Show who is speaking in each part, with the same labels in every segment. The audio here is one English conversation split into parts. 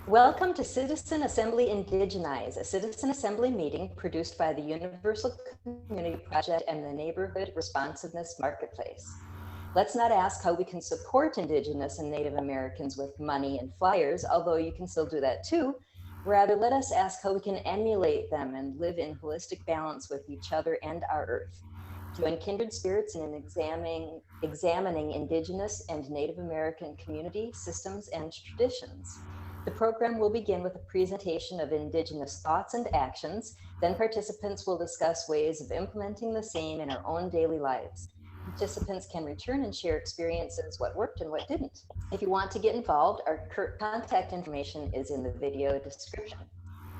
Speaker 1: Welcome to Citizen Assembly Indigenize, a citizen assembly meeting produced by the Universal Community Project and the Neighborhood Responsiveness Marketplace. Let's not ask how we can support Indigenous and Native Americans with money and flyers, although you can still do that too. Rather, let us ask how we can emulate them and live in holistic balance with each other and our earth. Join kindred spirits in examining Indigenous and Native American community systems and traditions. The program will begin with a presentation of Indigenous thoughts and actions. Then participants will discuss ways of implementing the same in our own daily lives. Participants can return and share experiences, what worked and what didn't. If you want to get involved, our contact information is in the video description.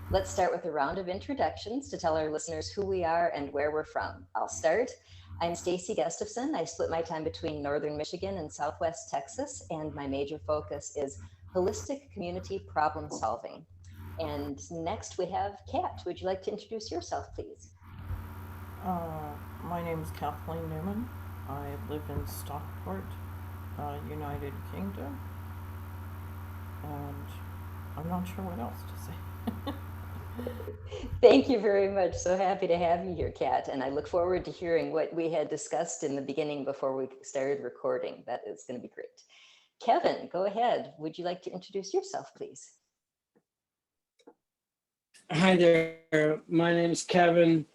Speaker 1: Let's start with a round of introductions to tell our listeners who we are and where we're from. I'll start. I'm Staci Gustafson. I split my time between Northern Michigan and Southwest Texas, and my major focus is holistic community problem solving. And next we have Kat. Would you like to introduce yourself, please?
Speaker 2: My name is Kathleen Newman. I live in Stockport, United Kingdom, and I'm not sure what else to say.
Speaker 1: Thank you very much. So happy to have you here, Kat. And I look forward to hearing what we had discussed in the beginning before we started recording. That is going to be great. Kevin, go ahead. Would you like to introduce yourself, please?
Speaker 3: Hi there. My name is Kevin.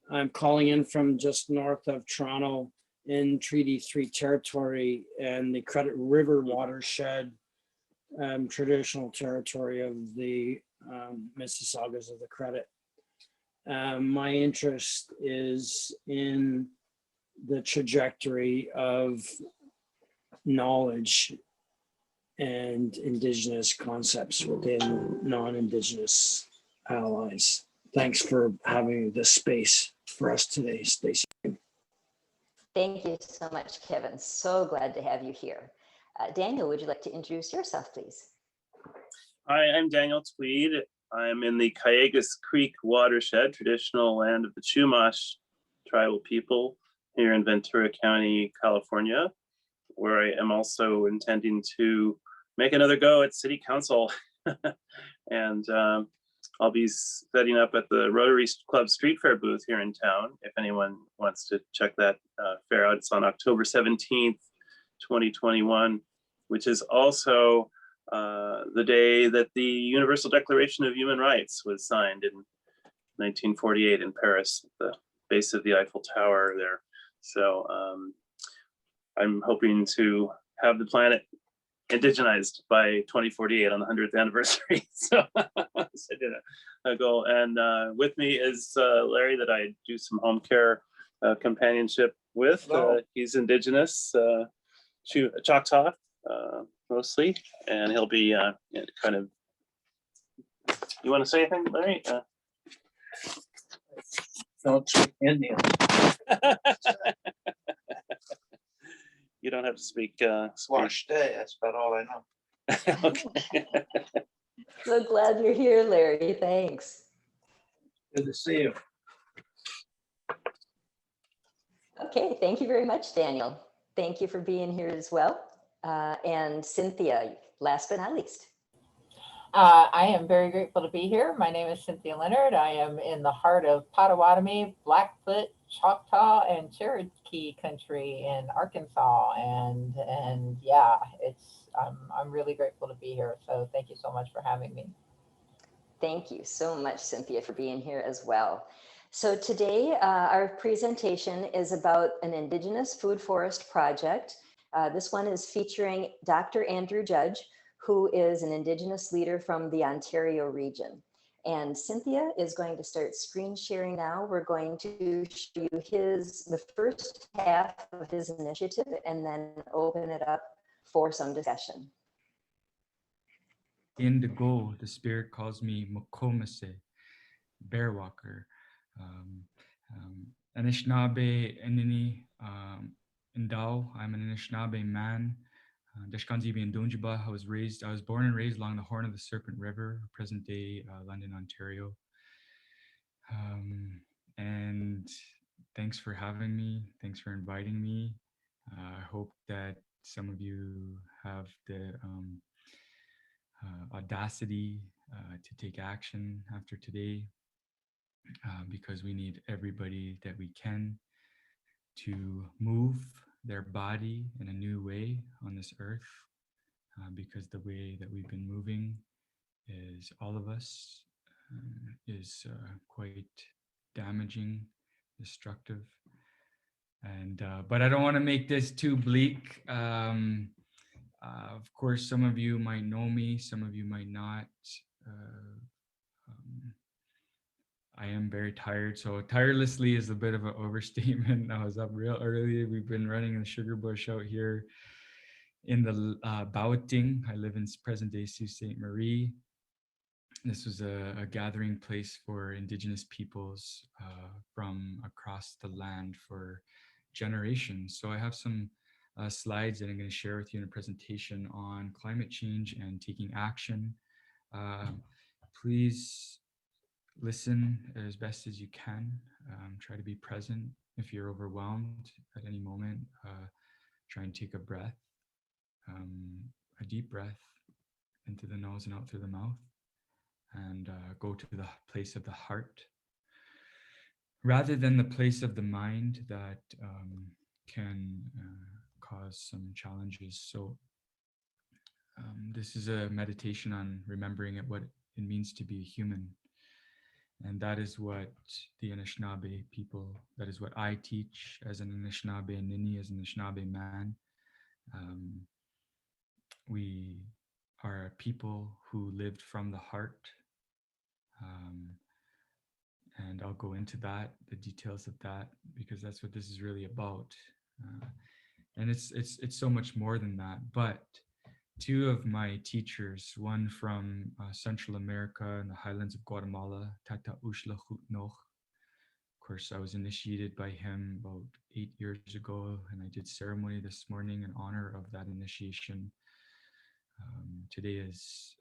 Speaker 3: I'm calling in from just north of Toronto in Treaty 3 territory and the Credit River watershed, traditional territory of the Mississaugas of the Credit. My interest is in the trajectory of knowledge and Indigenous concepts within non-Indigenous allies. Thanks for having this space for us today, Staci.
Speaker 1: Thank you so much, Kevin. So glad to have you here. Daniel, would you like to introduce yourself, please?
Speaker 4: Hi, I'm Daniel Tweed. I'm in the Cayugas Creek watershed, traditional land of the Chumash tribal people here in Ventura County, California, where I am also intending to make another go at City Council. And I'll be setting up at the Rotary Club Street Fair booth here in town. If anyone wants to check that fair out, it's on October 17th, 2021, which is also the day that the Universal Declaration of Human Rights was signed in 1948 in Paris, at the base of the Eiffel Tower there. So I'm hoping to have the planet indigenized by 2048 on the 100th anniversary. So I did a goal. And with me is Larry, that I do some home care companionship with. He's Indigenous, Choctaw mostly, and he'll be kind of, you want to say anything, Larry?
Speaker 5: Don't speak Indian.
Speaker 4: You don't have to speak.
Speaker 5: Swash day, that's about all I know.
Speaker 4: Okay.
Speaker 1: So glad you're here, Larry. Thanks.
Speaker 5: Good to see you.
Speaker 1: Okay, thank you very much, Daniel. Thank you for being here as well. And Cynthia, last but not least.
Speaker 6: I am very grateful to be here. My name is Cynthia Leonard. I am in the heart of Potawatomi, Blackfoot, Choctaw, and Cherokee country in Arkansas. And yeah, I'm really grateful to be here. So thank you so much for having me.
Speaker 1: Thank you so much, Cynthia, for being here as well. So today, our presentation is about an Indigenous food forest project. This one is featuring Dr. Andrew Judge, who is an Indigenous leader from the Ontario region. And Cynthia is going to start screen sharing now. We're going to show you the first half of his initiative and then open it up for some discussion.
Speaker 7: In the goal, the spirit calls me Mokomase, bear walker. Anishinaabe Enini Indao. I'm an Anishinaabe man. Deshkanzibi and Dunjiba. I was born and raised along the Horn of the Serpent River, present day London, Ontario. And thanks for having me. Thanks for inviting me. I hope that some of you have the audacity to take action after today, because we need everybody that we can to move their body in a new way on this earth, because the way that we've been moving is all of us is quite damaging, destructive. And but I don't want to make this too bleak. Of course, some of you might know me, some of you might not. I am very tired, so tirelessly is a bit of an overstatement. I was up real early. We've been running the sugar bush out here in the Baoting. I live in present-day Sault Ste. Marie. This was a gathering place for Indigenous peoples from across the land for generations. So I have some slides that I'm going to share with you in a presentation on climate change and taking action. Please listen as best as you can. Try to be present. If you're overwhelmed at any moment, try and take a breath, a deep breath into the nose and out through the mouth, and go to the place of the heart rather than the place of the mind that can cause some challenges. So this is a meditation on remembering what it means to be a human. And that is what the Anishinaabe people, that is what I teach as an Anishinaabe Nini, as an Anishinaabe man. We are a people who lived from the heart. And I'll go into that, the details of that, because that's what this is really about. And it's so much more than that. But two of my teachers, one from Central America and the highlands of Guatemala, Tata Ushla Khutnoch. Of course, I was initiated by him about 8 years ago, and I did ceremony this morning in honor of that initiation. Today is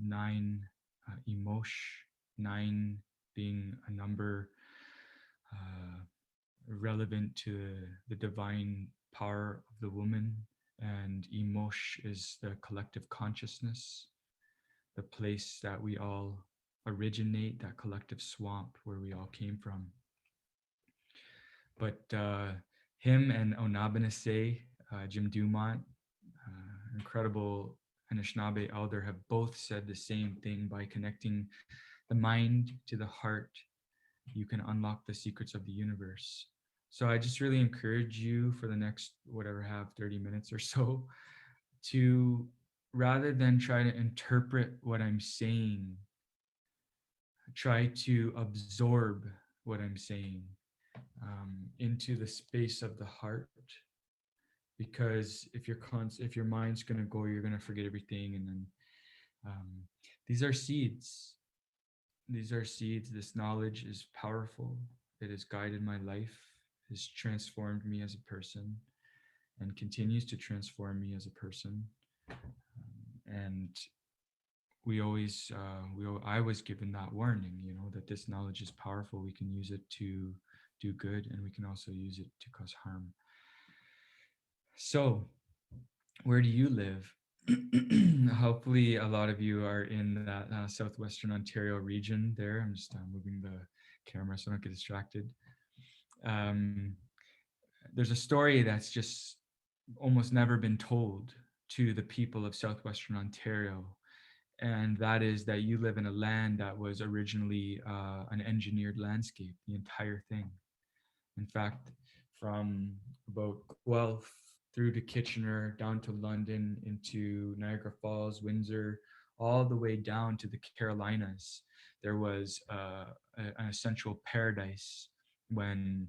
Speaker 7: 9 Emosh, 9 being a number relevant to the divine power of the woman, and Emosh is the collective consciousness, the place that we all originate, that collective swamp where we all came from. But him and Onabanase, Jim Dumont, incredible Anishinaabe elder, have both said the same thing: by connecting the mind to the heart, you can unlock the secrets of the universe. So I just really encourage you for the next, whatever, have 30 minutes or so, to, rather than try to interpret what I'm saying, try to absorb what I'm saying into the space of the heart. Because if your mind's going to go, you're going to forget everything. And then these are seeds. These are seeds. This knowledge is powerful. It has guided my life, has transformed me as a person, and continues to transform me as a person. And I was given that warning, that this knowledge is powerful. We can use it to do good, and we can also use it to cause harm. So, where do you live? Hopefully a lot of you are in that southwestern Ontario region there. I'm just moving the camera so I don't get distracted. There's a story that's just almost never been told to the people of southwestern Ontario, and that is that you live in a land that was originally an engineered landscape, the entire thing. In fact, from about Guelph through to Kitchener, down to London, into Niagara Falls, Windsor, all the way down to the Carolinas, there was an essential paradise when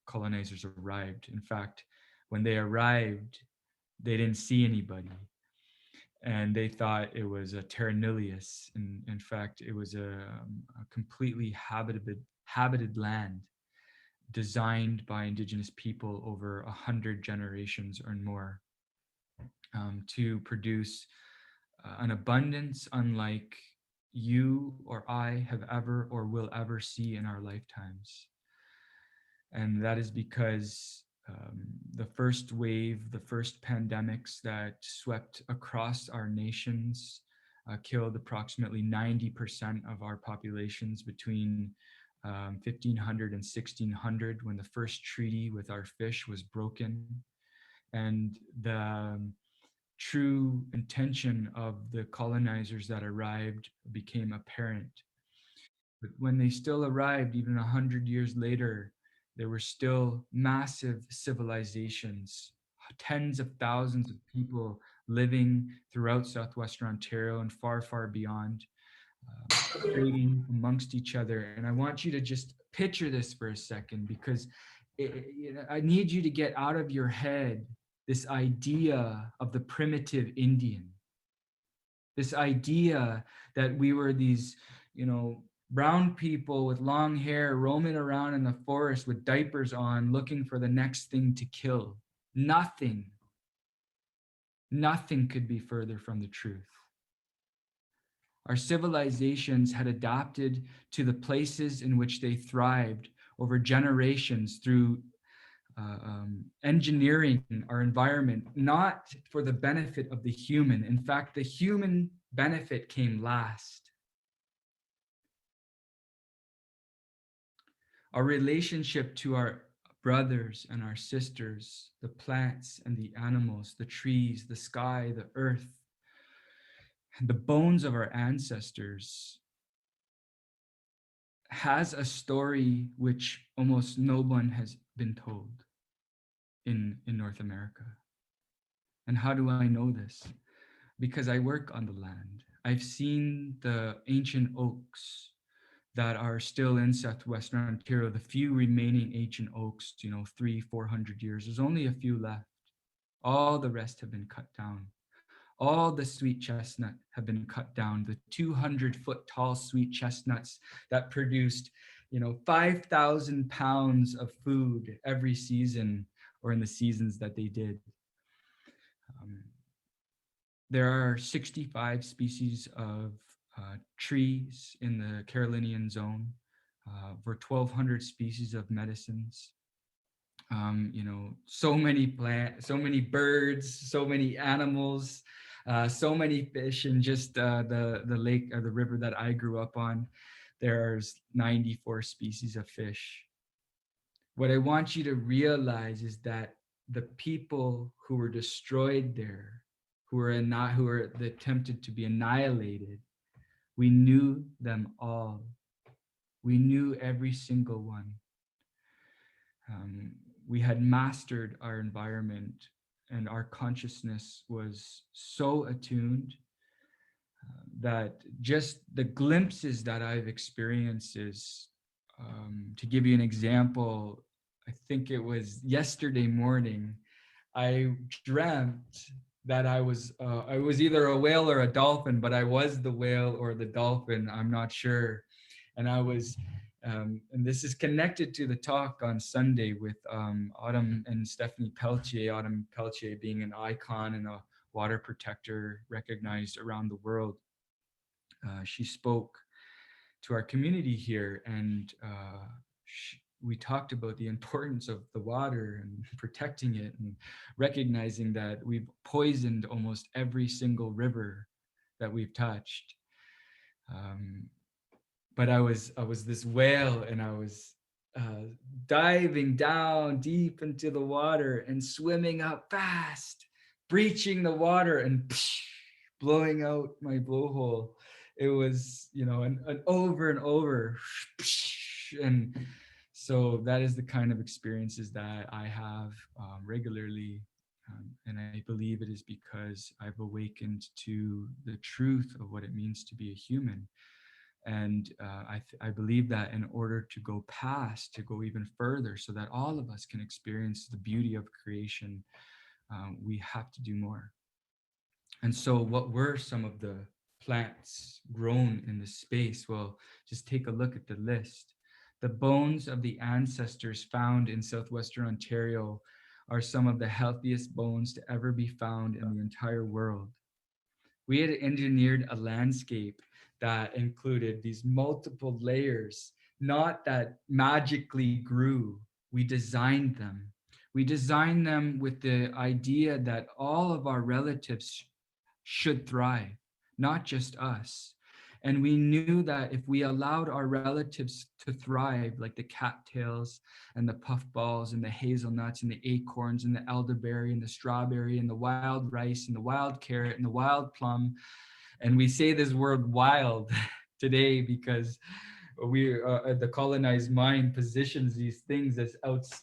Speaker 7: colonizers arrived. In fact, when they arrived, they didn't see anybody, and they thought it was a terra nullius. In fact, it was a completely habited land, designed by Indigenous people over 100 generations or more, to produce an abundance unlike you or I have ever or will ever see in our lifetimes. And that is because the first wave, the first pandemics that swept across our nations killed approximately 90% of our populations between 1500 and 1600, when the first treaty with our fish was broken. And the true intention of the colonizers that arrived became apparent. But when they still arrived, even 100 years later, there were still massive civilizations, tens of thousands of people living throughout southwestern Ontario and far, far beyond, trading amongst each other. And I want you to just picture this for a second, because I need you to get out of your head this idea of the primitive Indian, this idea that we were these, brown people with long hair roaming around in the forest with diapers on, looking for the next thing to kill. Nothing could be further from the truth. Our civilizations had adapted to the places in which they thrived over generations through engineering our environment, not for the benefit of the human. In fact, the human benefit came last. Our relationship to our brothers and our sisters, the plants and the animals, the trees, the sky, the earth, and the bones of our ancestors has a story which almost no one has been told in North America. And how do I know this? Because I work on the land. I've seen the ancient oaks that are still in southwestern Ontario, the few remaining ancient oaks, 300-400 years. There's only a few left. All the rest have been cut down. All the sweet chestnut have been cut down. The 200-foot tall sweet chestnuts that produced, 5,000 pounds of food every season, or in the seasons that they did. There are 65 species of trees in the Carolinian zone, over 1,200 species of medicines. So many plants, so many birds, so many animals, so many fish. In just the lake or the river that I grew up on, there's 94 species of fish. What I want you to realize is that the people who were destroyed there, who were attempted to be annihilated, we knew them all. We knew every single one. We had mastered our environment, and our consciousness was so attuned that just the glimpses that I've experienced is, to give you an example, I think it was yesterday morning, I dreamt that I was either a whale or a dolphin, but I was the whale or the dolphin, I'm not sure. And I was, and this is connected to the talk on Sunday with Autumn and Stephanie Pelletier, Autumn Pelletier being an icon and a water protector recognized around the world. She spoke to our community here, and we talked about the importance of the water and protecting it, and recognizing that we've poisoned almost every single river that we've touched. But I was this whale, and I was diving down deep into the water and swimming up fast, breaching the water and blowing out my blowhole. It was, an over and over. And so that is the kind of experiences that I have regularly. And I believe it is because I've awakened to the truth of what it means to be a human. And I believe that in order to go past, to go even further, so that all of us can experience the beauty of creation, we have to do more. And so what were some of the plants grown in this space? Well, just take a look at the list. The bones of the ancestors found in southwestern Ontario are some of the healthiest bones to ever be found in the entire world. We had engineered a landscape that included these multiple layers, not that magically grew. We designed them. We designed them with the idea that all of our relatives should thrive, not just us. And we knew that if we allowed our relatives to thrive, like the cattails and the puffballs and the hazelnuts and the acorns and the elderberry and the strawberry and the wild rice and the wild carrot and the wild plum, and we say this word wild today because the colonized mind positions these things as outside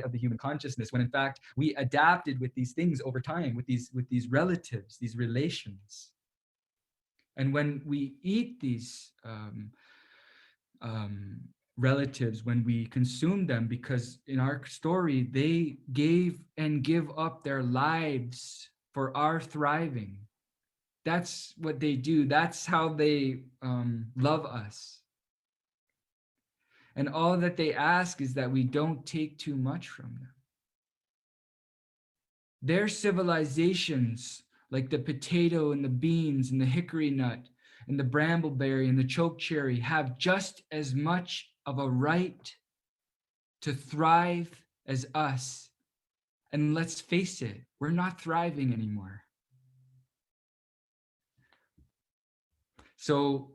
Speaker 7: of the human consciousness, when in fact we adapted with these things over time, with these relatives, these relations. And when we eat these relatives, when we consume them, because in our story they gave and give up their lives for our thriving. That's what they do. That's how they love us. And all that they ask is that we don't take too much from them. Their civilizations, like the potato and the beans and the hickory nut and the brambleberry and the chokecherry, have just as much of a right to thrive as us. And let's face it, we're not thriving anymore. So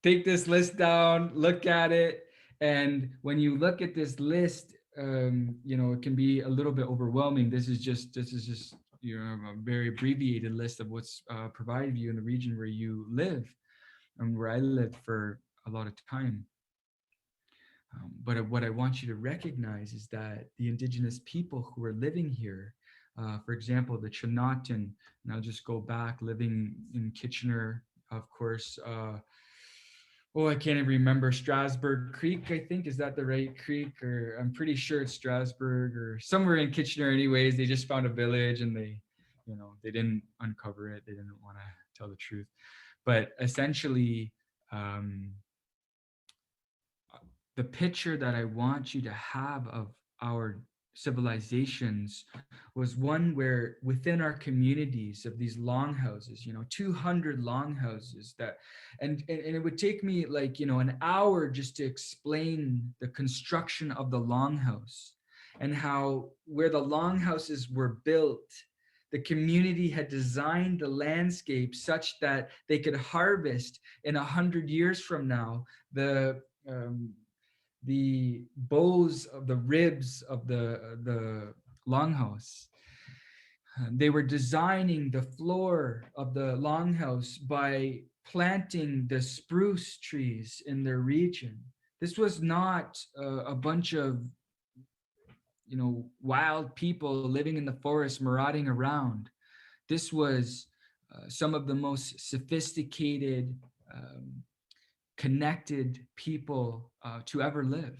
Speaker 7: take this list down, look at it. And when you look at this list, it can be a little bit overwhelming. This is just a very abbreviated list of what's provided you in the region where you live and where I lived for a lot of time. But what I want you to recognize is that the indigenous people who are living here, for example, the Chinatan, and I'll just go back, living in Kitchener, of course. I can't even remember, Strasburg Creek, I think. Is that the right creek? Or I'm pretty sure it's Strasburg or somewhere in Kitchener anyways. They just found a village and they didn't uncover it. They didn't want to tell the truth. But essentially, the picture that I want you to have of our civilizations was one where within our communities of these longhouses, 200 longhouses and it would take me like, an hour just to explain the construction of the longhouse and how where the longhouses were built, the community had designed the landscape such that they could harvest in 100 years from now the bows of the ribs of the longhouse. They were designing the floor of the longhouse by planting the spruce trees in their region. This was not a bunch of wild people living in the forest marauding around. This was some of the most sophisticated connected people to ever live.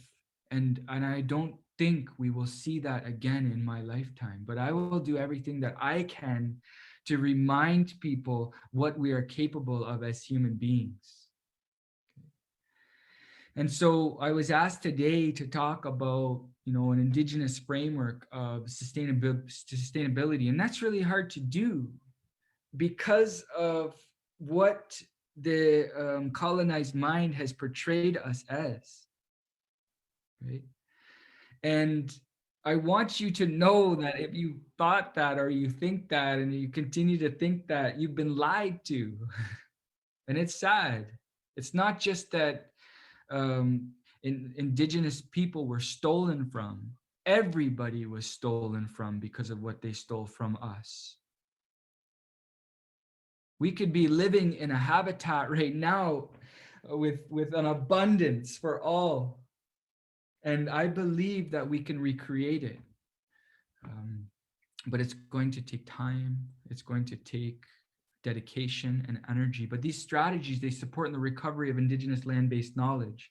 Speaker 7: And I don't think we will see that again in my lifetime, but I will do everything that I can to remind people what we are capable of as human beings. And so I was asked today to talk about, an indigenous framework of sustainability. And that's really hard to do because of what the colonized mind has portrayed us as, right? And I want you to know that if you thought that or you think that and you continue to think that, you've been lied to. And it's sad. It's not just that indigenous people were stolen from. Everybody was stolen from because of what they stole from us. We could be living in a habitat right now with an abundance for all. And I believe that we can recreate it. But it's going to take time. It's going to take dedication and energy. But these strategies, they support in the recovery of indigenous land-based knowledge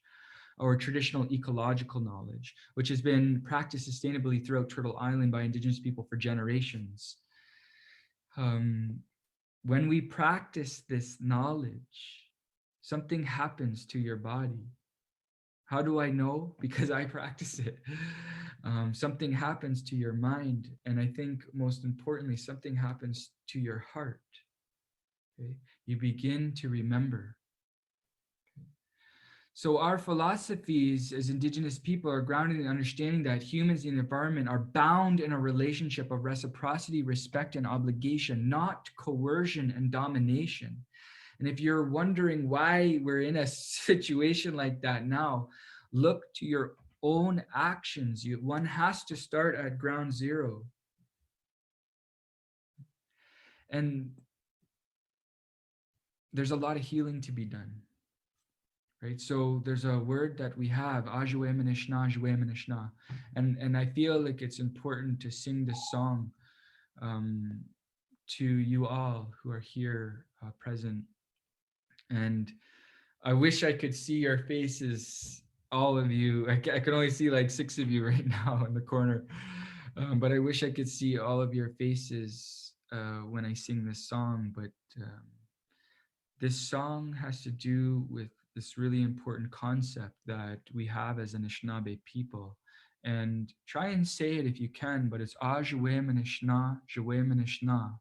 Speaker 7: or traditional ecological knowledge, which has been practiced sustainably throughout Turtle Island by indigenous people for generations. When we practice this knowledge, something happens to your body. How do I know? Because I practice it. Something happens to your mind. And I think most importantly, something happens to your heart. Okay? You begin to remember. Okay? So our philosophies as Indigenous people are grounded in understanding that humans and the environment are bound in a relationship of reciprocity, respect, and obligation, not coercion and domination. And if you're wondering why we're in a situation like that now, look to your own actions. One has to start at ground zero. And there's a lot of healing to be done. Right, so there's a word that we have, Ajwe Manishna, Ajwe Manishna, and I feel like it's important to sing this song to you all who are here present. And I wish I could see your faces, all of you. I can only see like 6 of you right now in the corner, but I wish I could see all of your faces when I sing this song. But this song has to do with this really important concept that we have as Anishinaabe people. And try and say it if you can, but it's Ajwe Manishna, Jwe Manishna.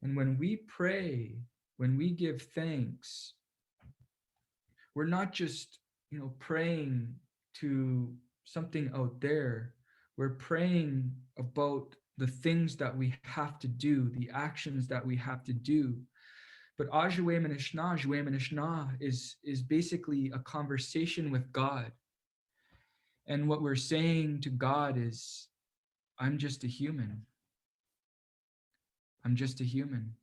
Speaker 7: And when we pray, when we give thanks, we're not just, praying to something out there. We're praying about the things that we have to do, the actions that we have to do. But Ajwe Manishna, Jwe Manishna is basically a conversation with God. And what we're saying to God is, I'm just a human. I'm just a human.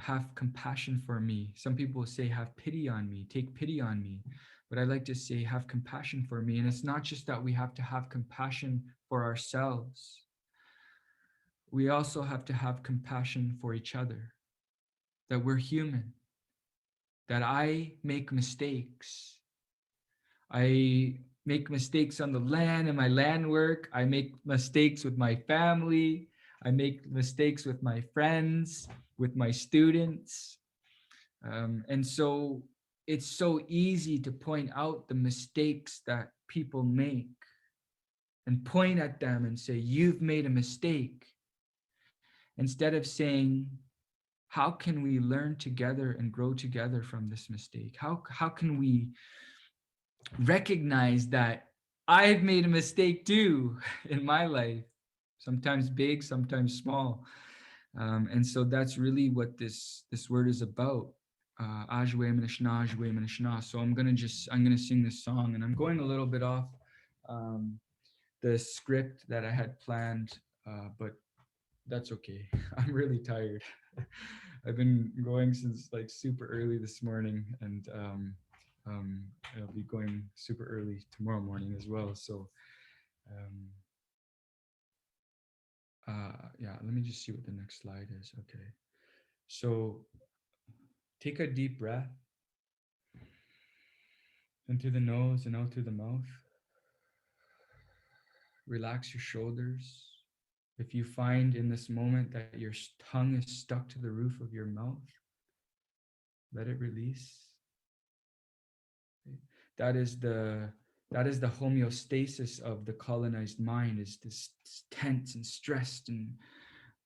Speaker 7: Have compassion for me. Some people say, have pity on me, take pity on me. But I like to say, have compassion for me. And it's not just that we have to have compassion for ourselves. We also have to have compassion for each other. That we're human, that I make mistakes. I make mistakes on the land and my land work. I make mistakes with my family. I make mistakes with my friends, with my students. And so it's so easy to point out the mistakes that people make and point at them and say, you've made a mistake. Instead of saying, how can we learn together and grow together from this mistake? How can we recognize that I've made a mistake too in my life, sometimes big, sometimes small. And so that's really what this word is about. Ajwe Manishna, Ajwe Manishna. So I'm gonna sing this song, and I'm going a little bit off the script that I had planned, but that's okay. I'm really tired. I've been going since like super early this morning, and I'll be going super early tomorrow morning as well. So yeah, let me just see what the next slide is. Okay. So take a deep breath in through the nose and out through the mouth. Relax your shoulders. If you find in this moment that your tongue is stuck to the roof of your mouth, let it release. That is the homeostasis of the colonized mind, is this tense and stressed, and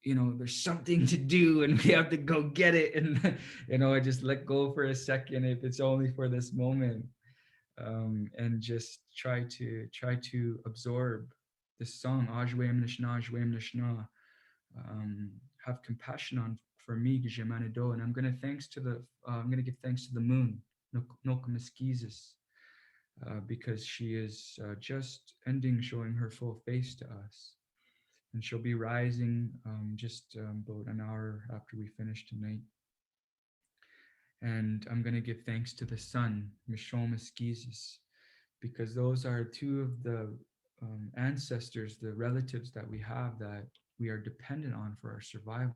Speaker 7: there's something to do and we have to go get it, and I just let go for a second if it's only for this moment, and just try to absorb this song, Ajwe Manishna, Ajwe Manishna. Have compassion for me, Gijamanido, and I'm gonna give thanks to the moon, Nokomiskizis, because she is just showing her full face to us, and she'll be rising just about an hour after we finish tonight. And I'm gonna give thanks to the sun, Mishomiskizis, because those are two of the ancestors, the relatives that we have that we are dependent on for our survival.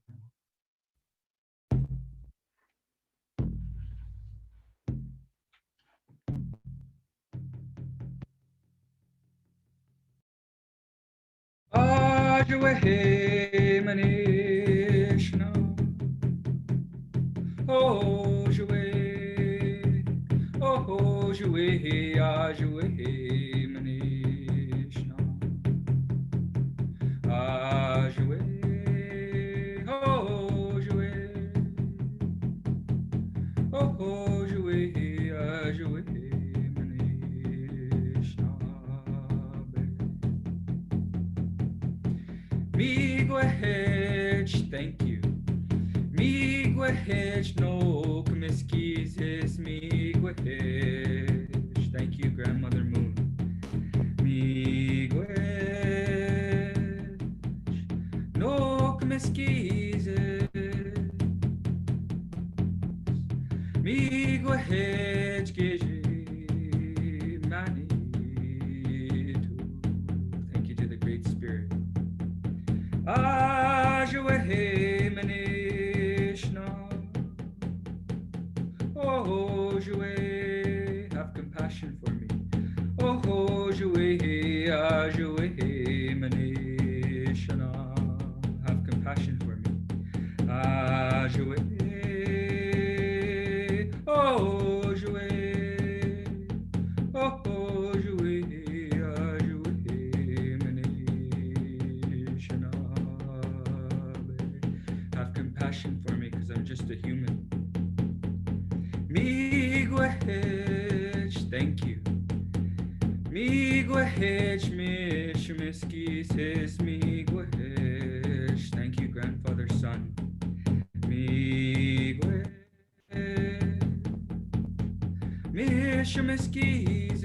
Speaker 7: Ajwe Manishna, oh Jwe, oh Jwe, Ajwe Manishna, Ajwe, oh Jwe, oh Jwe, Ajwe. Miigwehech, thank you. Miigwehech, no kamiskizis, miigwehech. Thank you, Grandmother Moon. Miigwehech, no kamiskizis. Miigwehech, geji, manitu. Thank you to the Great Spirit. Ajuehe manishna. Oh, Joué, have compassion for me. Oh, Joué, Ajuehe manishna. Have compassion for me. Ajuehe. Oh, Joué. Oh, Joué, Ajuehe manishna. Have compassion for me because I'm just a human. Miigwehech, thank you. Miigwehech, mishmiskis, his miigwehech. Thank you, Grandfather Son. Miigwehech, mishmiskis,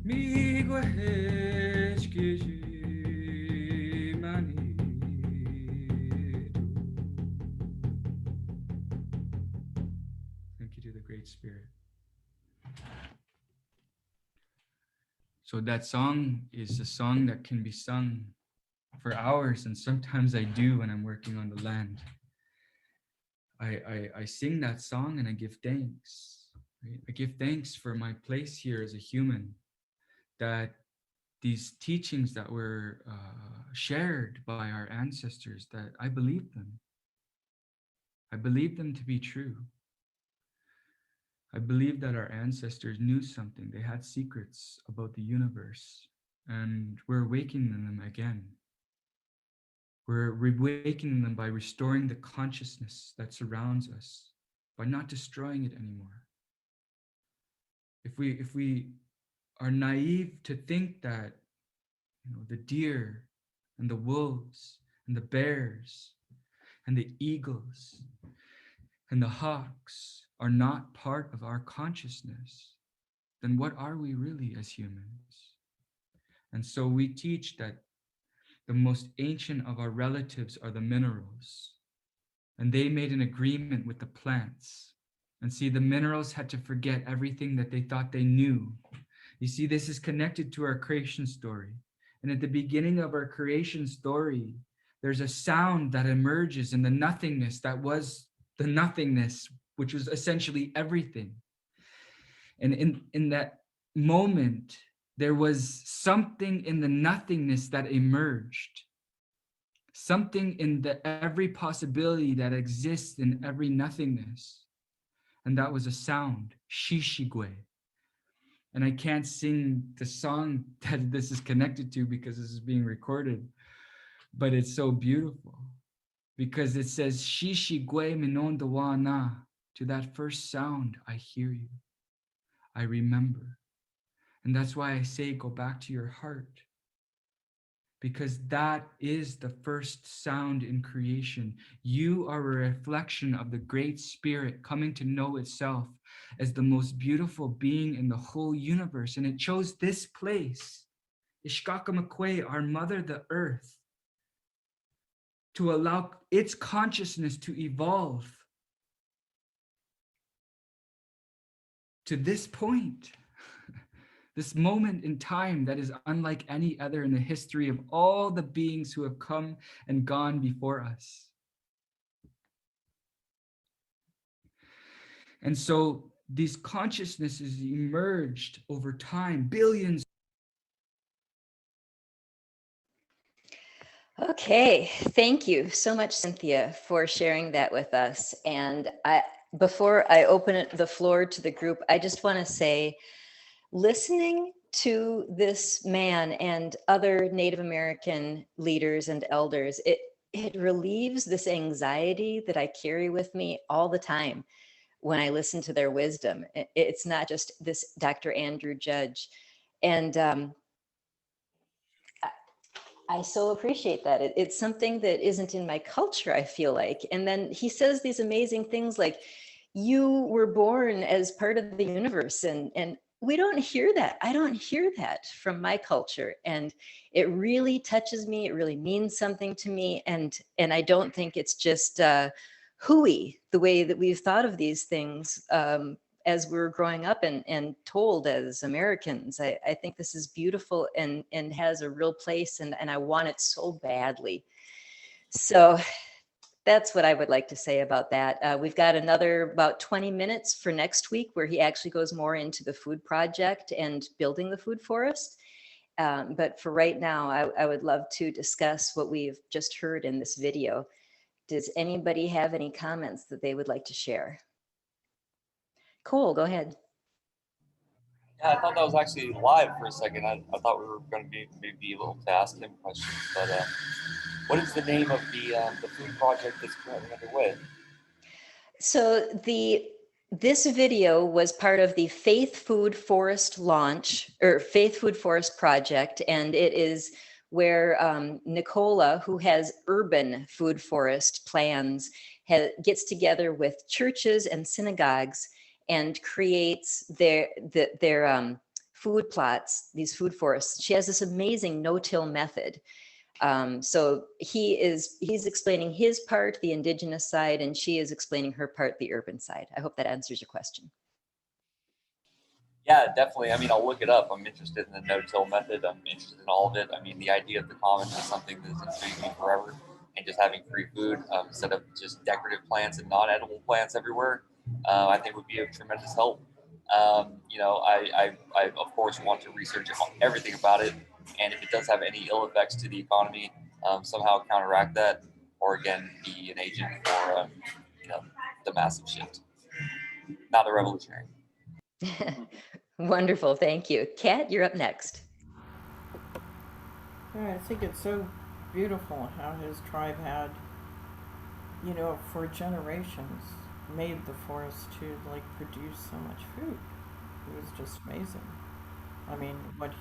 Speaker 7: miigwehech, gishi, mani. Thank you to the Great Spirit. So that song is a song that can be sung for hours, and sometimes I do when I'm working on the land. I sing that song and I give thanks. Right? I give thanks for my place here as a human, that these teachings that were shared by our ancestors, that I believe them. I believe them to be true. I believe that our ancestors knew something. They had secrets about the universe, and we're awakening them again. We're awakening them by restoring the consciousness that surrounds us, by not destroying it anymore. If we are naive to think that, the deer and the wolves and the bears and the eagles and the hawks are not part of our consciousness, then what are we really as humans? And so we teach that the most ancient of our relatives are the minerals, and they made an agreement with the plants. And see, the minerals had to forget everything that they thought they knew. You see, this is connected to our creation story. And at the beginning of our creation story, there's a sound that emerges in the nothingness that was the nothingness, which was essentially everything. And in that moment, there was something in the nothingness that emerged. Something in the every possibility that exists in every nothingness. And that was a sound, shishigwe. And I can't sing the song that this is connected to because this is being recorded, but it's so beautiful. Because it says, Shishigwe minondawa na. To that first sound, I hear you. I remember. And that's why I say, go back to your heart. Because that is the first sound in creation. You are a reflection of the Great Spirit coming to know itself as the most beautiful being in the whole universe. And it chose this place, Ishkakamakwe, our mother, the earth, to allow its consciousness to evolve to this point, this moment in time that is unlike any other in the history of all the beings who have come and gone before us. And so these consciousnesses emerged over time, billions.
Speaker 1: Okay, thank you so much, Cynthia, for sharing that with us. And before I open the floor to the group, I just want to say, listening to this man and other Native American leaders and elders, it relieves this anxiety that I carry with me all the time when I listen to their wisdom. It's not just this Dr. Andrew Judge. And I so appreciate that. It's something that isn't in my culture, I feel like. And then he says these amazing things like, you were born as part of the universe. And we don't hear that. I don't hear that from my culture. And it really touches me. It really means something to me. And I don't think it's just hooey, the way that we've thought of these things as we're growing up and told as Americans. I think this is beautiful and has a real place, and I want it so badly. So that's what I would like to say about that. We've got another about 20 minutes for next week where he actually goes more into the food project and building the food forest. But for right now, I would love to discuss what we've just heard in this video. Does anybody have any comments that they would like to share? Cole, go ahead.
Speaker 8: Yeah, I thought that was actually live for a second. I thought we were going to be maybe able to ask him questions, but what is the name of the food project that's currently underway?
Speaker 1: So this video was part of the Faith Food Forest launch, or Faith Food Forest project, and it is where Nicola, who has urban food forest plans, gets together with churches and synagogues and creates their food plots, these food forests. She has this amazing no-till method. So he's explaining his part, the indigenous side, and she is explaining her part, the urban side. I hope that answers your question.
Speaker 8: Yeah, definitely. I mean, I'll look it up. I'm interested in the no-till method. I'm interested in all of it. I mean, the idea of the commons is something that's intrigued me forever, and just having free food instead of just decorative plants and non-edible plants everywhere, I think would be of tremendous help. You know, I of course want to research everything about it, and if it does have any ill effects to the economy, somehow counteract that, or again be an agent for you know, the massive shift. Not a revolutionary.
Speaker 1: Wonderful, thank you. Kat, you're up next.
Speaker 2: Yeah, I think it's so beautiful how his tribe had, you know, for generations made the forest to like produce so much food. It was just amazing. I mean, what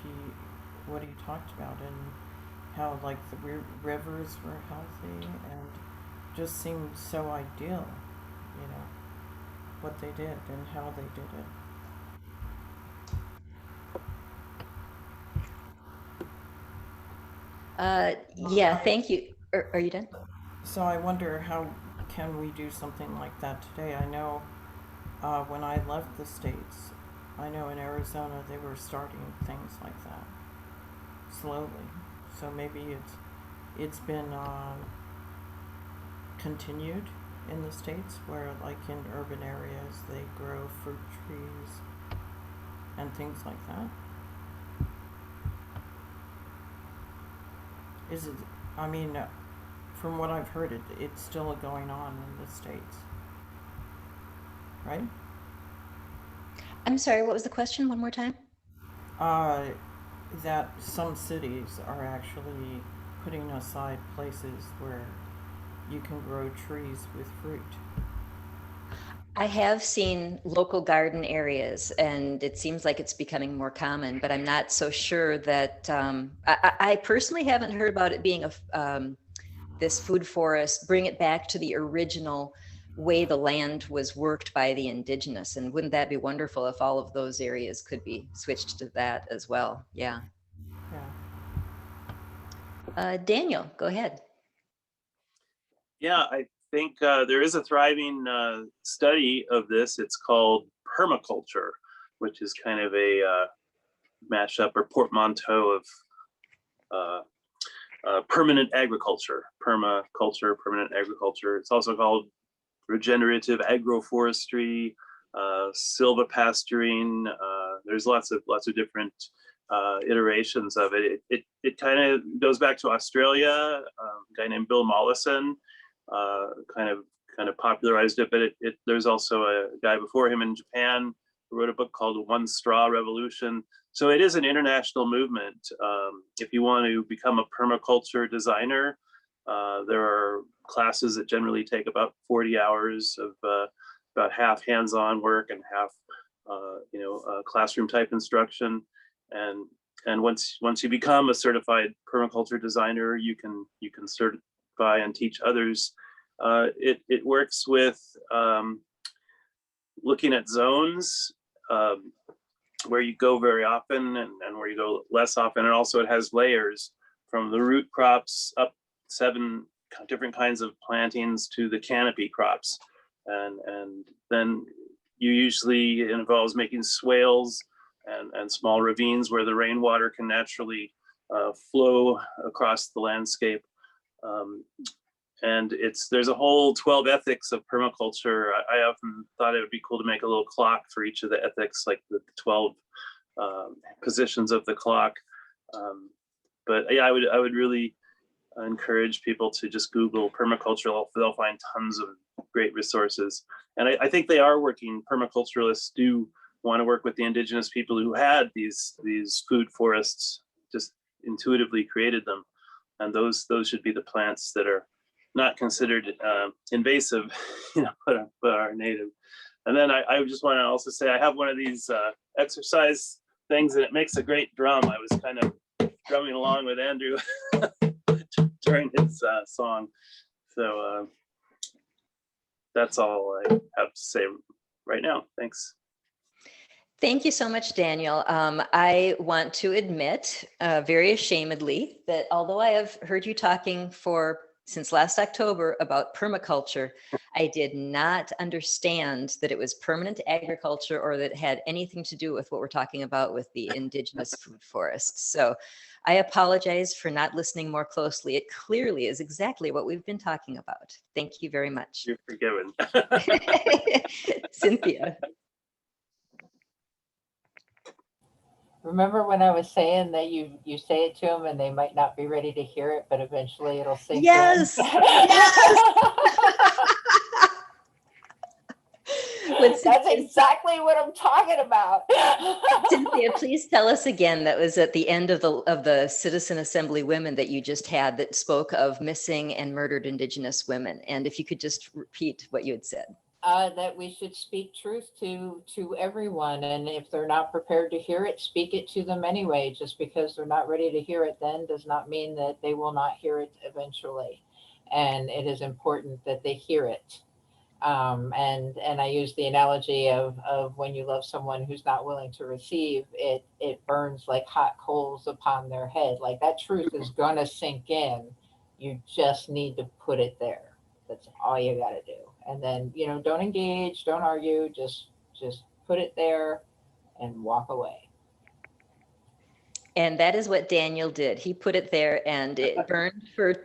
Speaker 2: he talked about, and how like the rivers were healthy and just seemed so ideal, you know, what they did and how they did it.
Speaker 1: Yeah, thank you. Are you done?
Speaker 2: So I wonder, how can we do something like that today? I know when I left the States, I know in Arizona they were starting things like that slowly. So maybe it's been continued in the States, where like in urban areas they grow fruit trees and things like that. Is it, I mean, from what I've heard, it's still going on in the States, right?
Speaker 1: I'm sorry, what was the question? One more time?
Speaker 2: That some cities are actually putting aside places where you can grow trees with fruit.
Speaker 1: I have seen local garden areas, and it seems like it's becoming more common, but I'm not so sure that, I personally haven't heard about it being this food forest, bring it back to the original way the land was worked by the indigenous. And wouldn't that be wonderful if all of those areas could be switched to that as well? Yeah.
Speaker 2: Yeah.
Speaker 1: Daniel, go ahead.
Speaker 4: Yeah, I think there is a thriving study of this. It's called permaculture, which is kind of a mashup or portmanteau of permanent agriculture, permaculture, permanent agriculture. It's also called regenerative agroforestry, silvipasturing. There's lots of different iterations of it. It kind of goes back to Australia. A guy named Bill Mollison kind of popularized it, but there's also a guy before him in Japan who wrote a book called One Straw Revolution. So it is an international movement. If you want to become a permaculture designer, there are classes that generally take about 40 hours of about half hands-on work and half classroom type instruction. And once you become a certified permaculture designer, you can certify and teach others. It works with looking at zones, where you go very often and where you go less often. And also it has layers from the root crops up 7 different kinds of plantings to the canopy crops. And then you usually, it involves making swales and small ravines where the rainwater can naturally flow across the landscape. And there's a whole 12 ethics of permaculture. I often thought it would be cool to make a little clock for each of the ethics, like the 12 positions of the clock. But yeah, I would really encourage people to just Google permaculture. They'll find tons of great resources. And I think they are working. Permaculturalists do want to work with the indigenous people who had these food forests, just intuitively created them. And those should be the plants that are not considered invasive, but are native. And then I just want to also say I have one of these exercise things, and it makes a great drum. I was kind of drumming along with Andrew during his song. So that's all I have to say right now. Thanks.
Speaker 1: Thank you so much, Daniel. I want to admit very ashamedly that although I have heard you talking since last October about permaculture, I did not understand that it was permanent agriculture or that it had anything to do with what we're talking about with the indigenous food forests. So I apologize for not listening more closely. It clearly is exactly what we've been talking about. Thank you very much.
Speaker 4: You're forgiven.
Speaker 1: Cynthia.
Speaker 6: Remember when I was saying that you say it to them and they might not be ready to hear it, but eventually it'll sink
Speaker 1: Yes.
Speaker 6: in?
Speaker 1: Yes.
Speaker 6: That's exactly what I'm talking about.
Speaker 1: Cynthia, please tell us again. That was at the end of the Citizen Assembly Women that you just had that spoke of missing and murdered Indigenous women. And if you could just repeat what you had said.
Speaker 6: That we should speak truth to everyone, and if they're not prepared to hear it, speak it to them anyway. Just because they're not ready to hear it then does not mean that they will not hear it eventually. And it is important that they hear it. And I use the analogy of when you love someone who's not willing to receive it, it burns like hot coals upon their head. Like that truth is gonna sink in. You just need to put it there. That's all you got to do. And then, don't engage, don't argue, just put it there and walk away.
Speaker 1: And that is what Daniel did. He put it there and it burned for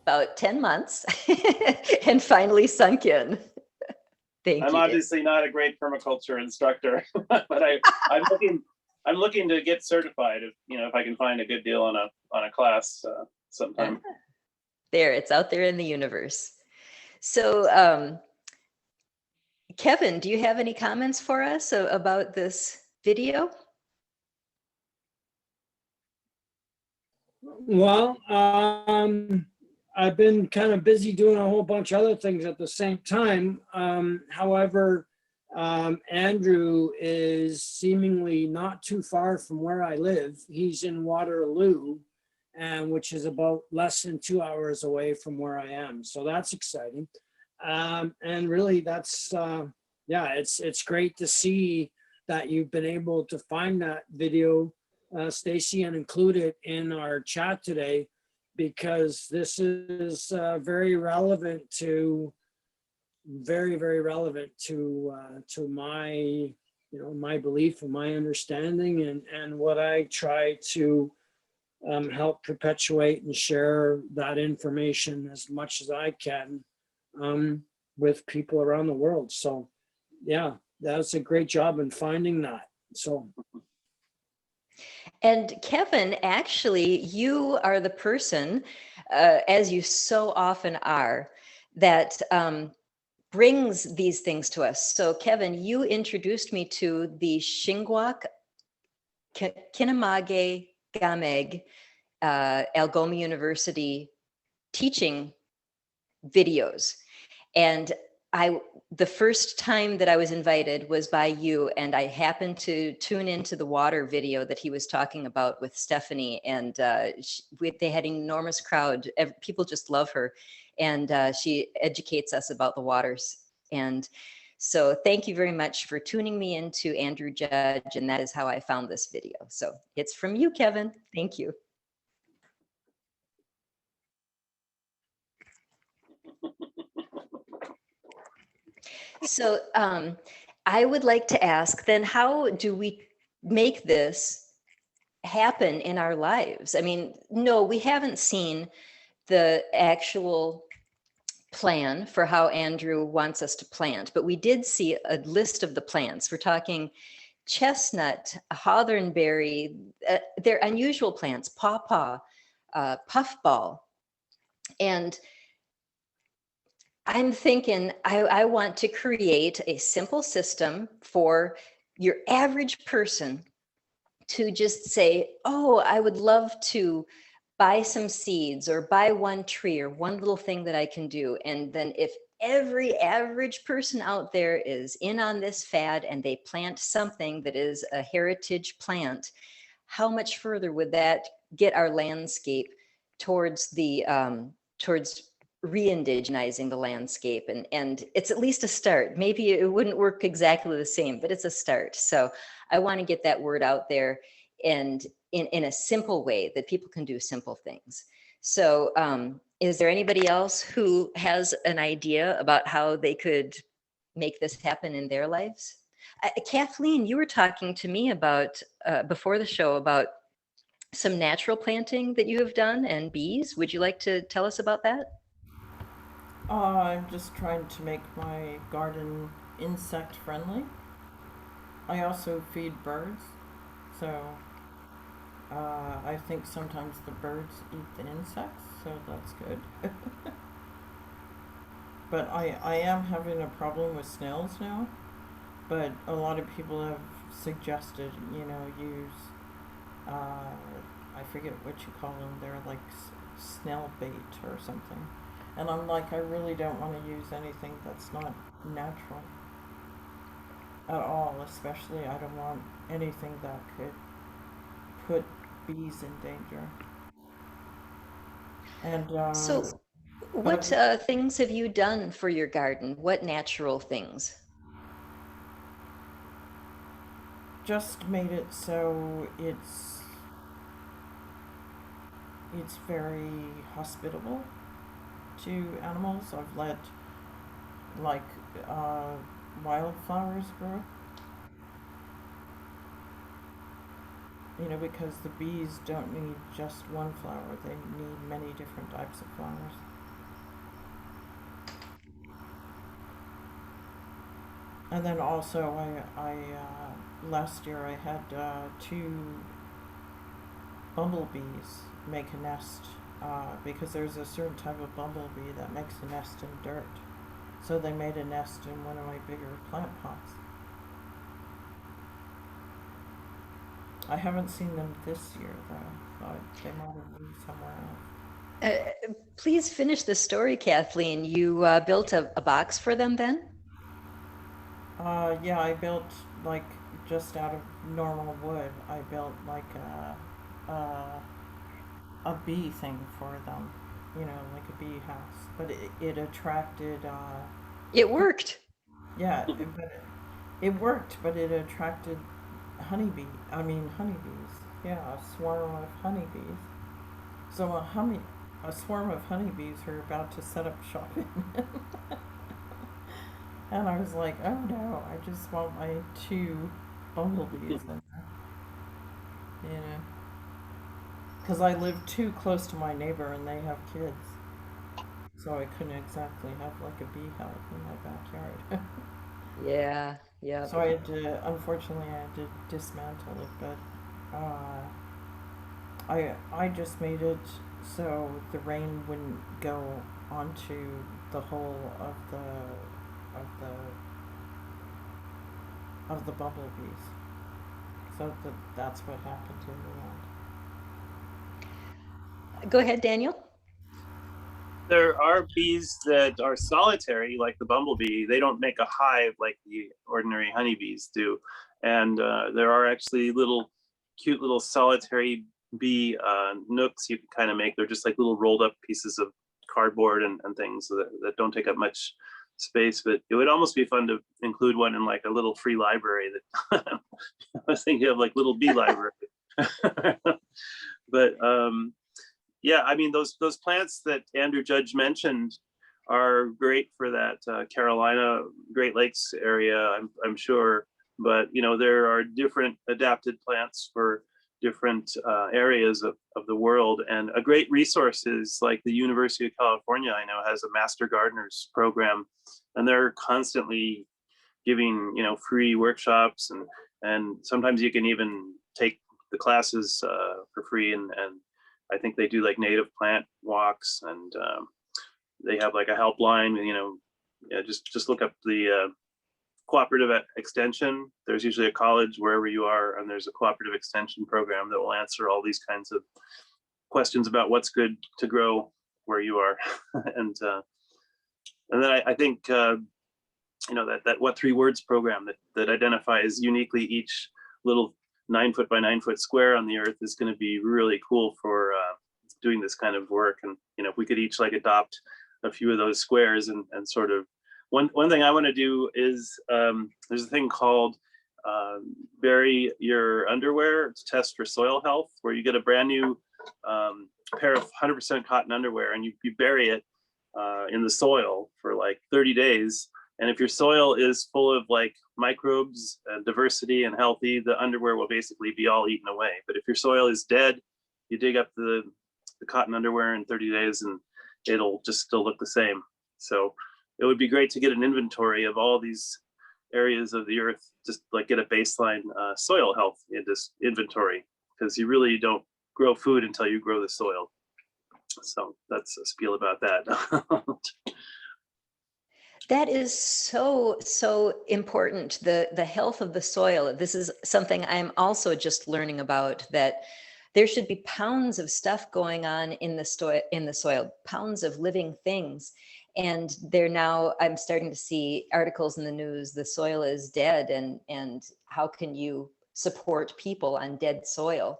Speaker 1: about 10 months and finally sunk in. Thank you.
Speaker 4: I'm obviously not a great permaculture instructor, but I'm looking to get certified if I can find a good deal on a class sometime.
Speaker 1: There, it's out there in the universe. So, Kevin, do you have any comments for us about this video?
Speaker 3: Well, I've been kind of busy doing a whole bunch of other things at the same time. However, Andrew is seemingly not too far from where I live. He's in Waterloo, which is about less than 2 hours away from where I am. So that's exciting. And really that's, it's great to see that you've been able to find that video, Stacy, and include it in our chat today, because this is very relevant to, very relevant to my, my belief and my understanding and what I try to help perpetuate and share that information as much as I can with people around the world. So yeah, that's a great job in finding that. So.
Speaker 1: And Kevin, actually, you are the person, as you so often are, that brings these things to us. So Kevin, you introduced me to the Shingwak Kinamage Gameg Algoma University teaching videos. And the first time that I was invited was by you, and I happened to tune into the water video that he was talking about with Stephanie, and they had an enormous crowd. People just love her, and she educates us about the waters. And so thank you very much for tuning me into Andrew Judge, and that is how I found this video. So it's from you, Kevin. Thank you. So I would like to ask then, how do we make this happen in our lives? I mean, no, we haven't seen the actual plan for how Andrew wants us to plant, but we did see a list of the plants. We're talking chestnut, hawthornberry, they're unusual plants, pawpaw, puffball. And I'm thinking I want to create a simple system for your average person to just say, oh, I would love to buy some seeds or buy one tree or one little thing that I can do. And then if every average person out there is in on this fad and they plant something that is a heritage plant, how much further would that get our landscape towards the towards re-indigenizing the landscape? And it's at least a start. Maybe it wouldn't work exactly the same, but it's a start. So I want to get that word out there, and in a simple way that people can do simple things. So is there anybody else who has an idea about how they could make this happen in their lives? Kathleen, you were talking to me about before the show about some natural planting that you have done and bees. Would you like to tell us about that?
Speaker 2: I'm just trying to make my garden insect friendly. I also feed birds, so I think sometimes the birds eat the insects, so that's good. But I am having a problem with snails now, but a lot of people have suggested, you know, use, I forget what you call them, they're like snail bait or something. And I'm like, I really don't want to use anything that's not natural at all, especially I don't want anything that could put bees in danger. And
Speaker 1: So what things have you done for your garden? What natural things?
Speaker 2: just made it so it's very hospitable to animals. I've let like wildflowers grow. You know, because the bees don't need just one flower, they need many different types of flowers. And then also, I last year I had two bumblebees make a nest because there's a certain type of bumblebee that makes a nest in dirt. So they made a nest in one of my bigger plant pots. I haven't seen them this year though. They might have moved somewhere else.
Speaker 1: Please finish the story, Kathleen. You built a box for them then?
Speaker 2: Yeah, I built like just out of normal wood. I built like a bee thing for them, you know, like a bee house. But it attracted.
Speaker 1: It worked.
Speaker 2: Yeah, it worked, but it attracted honeybees. Yeah, a swarm of honeybees. So a swarm of honeybees are about to set up shop in. And I was like, oh no, I just want my two bumblebees in there. You know, because I live too close to my neighbor and they have kids, so I couldn't exactly have like a bee hive in my backyard.
Speaker 1: Yeah, yeah.
Speaker 2: So I had to, unfortunately, I had to dismantle it, but I just made it so the rain wouldn't go onto the whole of the bumblebees. So that's what happened in the end.
Speaker 1: Go ahead, Daniel.
Speaker 4: There are bees that are solitary, like the bumblebee. They don't make a hive like the ordinary honeybees do. And there are actually cute little solitary bee nooks you can kind of make. They're just like little rolled up pieces of cardboard and things that don't take up much space. But it would almost be fun to include one in like a little free library that I was thinking of, like little bee library. But yeah, I mean, those plants that Andrew Judge mentioned are great for that Carolina Great Lakes area, I'm sure. But you know, there are different adapted plants for different areas of the world, and a great resource is like the University of California. I know has a Master Gardeners program, and they're constantly giving, you know, free workshops, and sometimes you can even take the classes for free, and I think they do like native plant walks, and they have like a helpline. You know, yeah, just look up the cooperative extension. There's usually a college wherever you are, and there's a cooperative extension program that will answer all these kinds of questions about what's good to grow where you are. and then I think you know, that What Three Words program that identifies uniquely each little 9 foot by 9 foot square on the earth is going to be really cool for doing this kind of work. And you know, if we could each like adopt a few of those squares and sort of one thing I want to do is there's a thing called bury your underwear to test for soil health, where you get a brand new pair of 100% cotton underwear and you bury it in the soil for like 30 days. And if your soil is full of like microbes and diversity and healthy, the underwear will basically be all eaten away. But if your soil is dead, you dig up the cotton underwear in 30 days and it'll just still look the same. So it would be great to get an inventory of all these areas of the earth, just like get a baseline soil health in this inventory, because you really don't grow food until you grow the soil. So that's a spiel about that.
Speaker 1: That is so important, the health of the soil. This is something I'm also just learning about, that there should be pounds of stuff going on in the soil, pounds of living things. And I'm starting to see articles in the news, the soil is dead, and how can you support people on dead soil?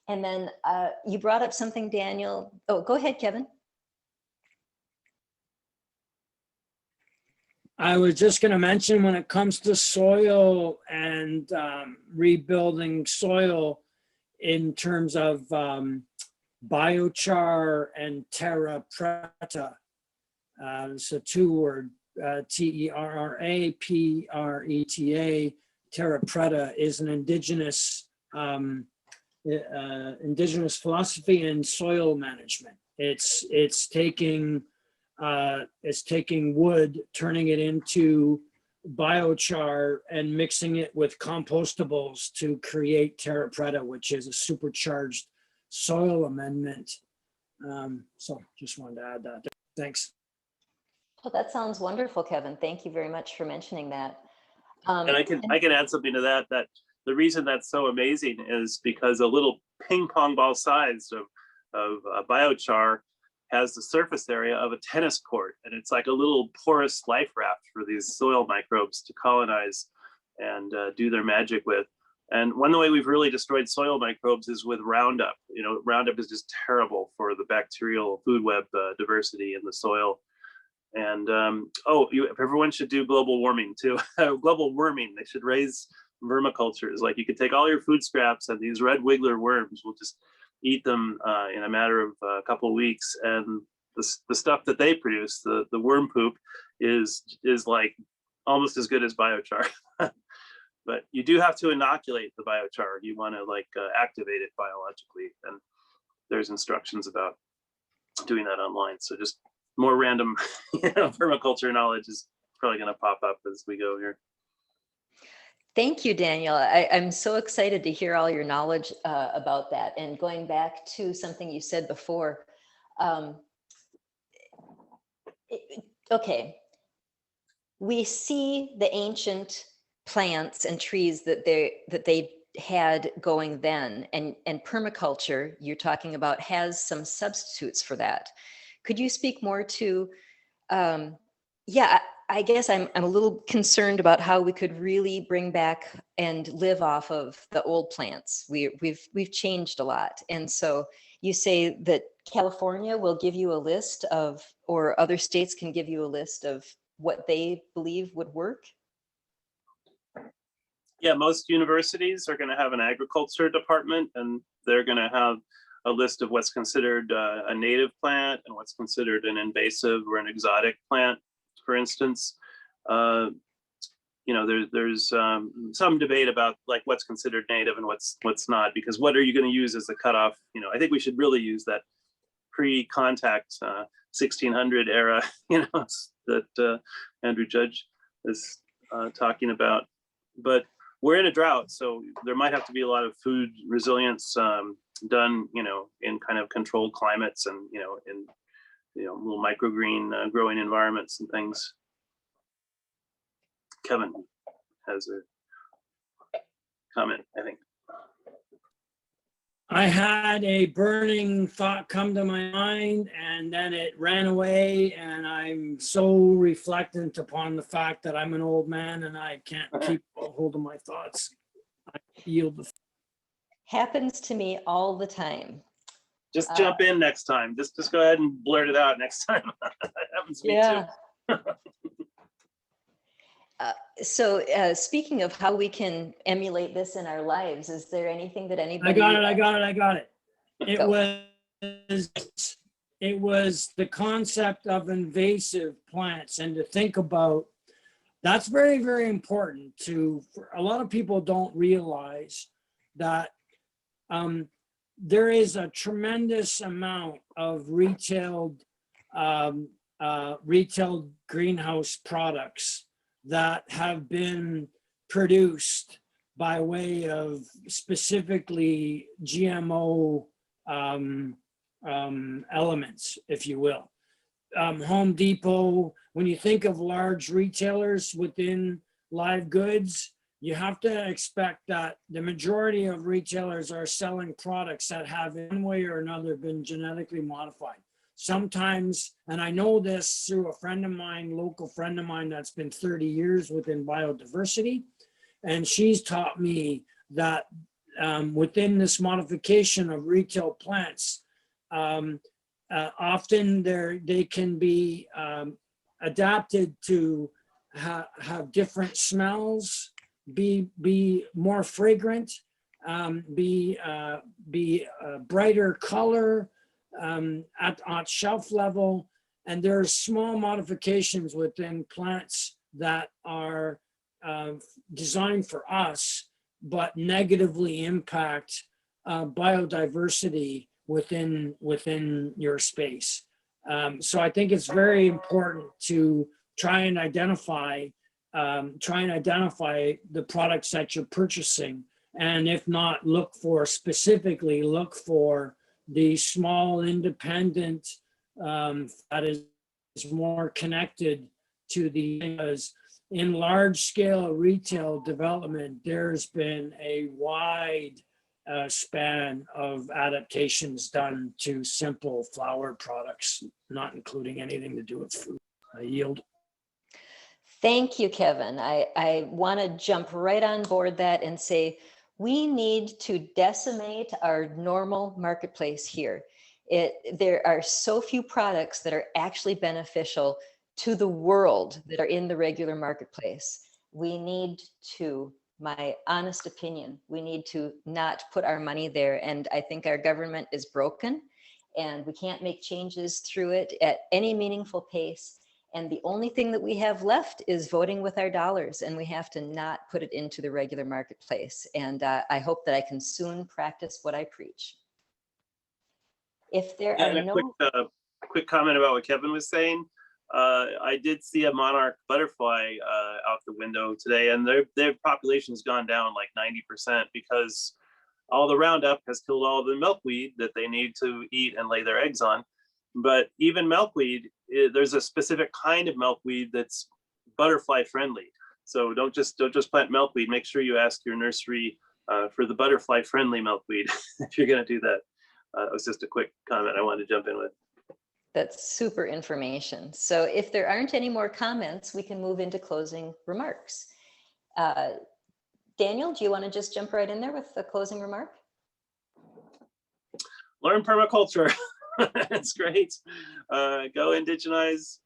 Speaker 1: And then you brought up something, Daniel. Oh, go ahead, Kevin.
Speaker 3: I was just going to mention, when it comes to soil and rebuilding soil in terms of biochar and terra preta, it's a two-word, TERRAPRETA. Terra preta is an indigenous philosophy in soil management. It's taking wood, turning it into biochar, and mixing it with compostables to create terra preta, which is a supercharged soil amendment. So just wanted to add that. Thanks.
Speaker 1: Well, that sounds wonderful, Kevin. Thank you very much for mentioning that.
Speaker 4: And I can add something to that. That the reason that's so amazing is because a little ping pong ball size of biochar has the surface area of a tennis court, and it's like a little porous life raft for these soil microbes to colonize and do their magic with. And one way we've really destroyed soil microbes is with Roundup. You know, Roundup is just terrible for the bacterial food web diversity in the soil. And everyone should do global warming too. Global worming. They should raise vermicultures. Like, you could take all your food scraps, and these red wiggler worms will just eat them in a matter of a couple of weeks, and the stuff that they produce, the worm poop, is like almost as good as biochar. But you do have to inoculate the biochar. You want to like activate it biologically, and there's instructions about doing that online. So just more random permaculture knowledge is probably going to pop up as we go here.
Speaker 1: Thank you, Daniel. I'm so excited to hear all your knowledge about that. And going back to something you said before, okay, we see the ancient plants and trees that they had going then, and permaculture, you're talking about, has some substitutes for that. Could you speak more to, yeah, I guess I'm a little concerned about how we could really bring back and live off of the old plants. We've changed a lot. And so you say that California will give you a list of, or other states can give you a list of what they believe would work?
Speaker 4: Yeah, most universities are going to have an agriculture department, and they're going to have a list of what's considered a native plant and what's considered an invasive or an exotic plant, for instance. You know, there's some debate about like what's considered native and what's not, because what are you going to use as the cutoff? You know, I think we should really use that pre-contact 1600 era, you know, that Andrew Judge is talking about. But we're in a drought, so there might have to be a lot of food resilience done, you know, in kind of controlled climates and, you know, in, you know, little microgreen growing environments and things. Kevin has a comment, I think.
Speaker 3: I had a burning thought come to my mind and then it ran away, and I'm so reflectant upon the fact that I'm an old man and I can't keep a hold of my thoughts. I yield the.
Speaker 1: Happens to me all the time.
Speaker 4: Just jump in next time. Just go ahead and blurt it out next time. That happens to me too.
Speaker 1: So speaking of how we can emulate this in our lives, is there anything that anybody—
Speaker 3: I got it. It was the concept of invasive plants, and to think about, that's very, very important to, for a lot of people don't realize that there is a tremendous amount of retail greenhouse products that have been produced by way of specifically GMO elements, if you will. Home Depot, when you think of large retailers within live goods, you have to expect that the majority of retailers are selling products that have in one way or another been genetically modified. Sometimes, and I know this through a friend of mine, local friend of mine that's been 30 years within biodiversity, and she's taught me that within this modification of retail plants, often they can be adapted to have different smells, be more fragrant, be brighter color, at shelf level, and there are small modifications within plants that are designed for us, but negatively impact biodiversity within your space. So I think it's very important to try and identify the products that you're purchasing, and if not, look for the small independent that is more connected to the, because in large scale retail development, there's been a wide span of adaptations done to simple flower products, not including anything to do with food. I yield.
Speaker 1: Thank you, Kevin. I want to jump right on board that and say, we need to decimate our normal marketplace here. There are so few products that are actually beneficial to the world that are in the regular marketplace. We need to, my honest opinion, we need to not put our money there. And I think our government is broken and we can't make changes through it at any meaningful pace. And the only thing that we have left is voting with our dollars, and we have to not put it into the regular marketplace. And I hope that I can soon practice what I preach. If there are no—
Speaker 4: quick comment about what Kevin was saying. I did see a monarch butterfly out the window today, and their population has gone down like 90% because all the Roundup has killed all the milkweed that they need to eat and lay their eggs on. But even milkweed, there's a specific kind of milkweed that's butterfly friendly. So don't just plant milkweed. Make sure you ask your nursery for the butterfly friendly milkweed if you're going to do that. It was just a quick comment I wanted to jump in with.
Speaker 1: That's super information. So if there aren't any more comments, we can move into closing remarks. Daniel, do you want to just jump right in there with the closing remark?
Speaker 4: Learn permaculture. It's great. Go indigenize.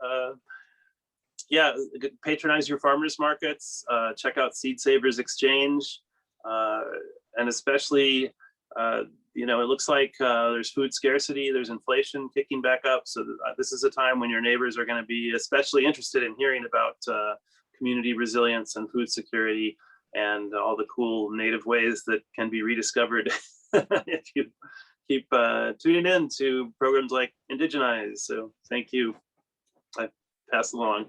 Speaker 4: Yeah, patronize your farmers markets. Check out Seed Savers Exchange, and especially, you know, it looks like there's food scarcity, there's inflation kicking back up. So this is a time when your neighbors are going to be especially interested in hearing about community resilience and food security and all the cool native ways that can be rediscovered if you keep tuning in to programs like Indigenize. So thank you. I pass along.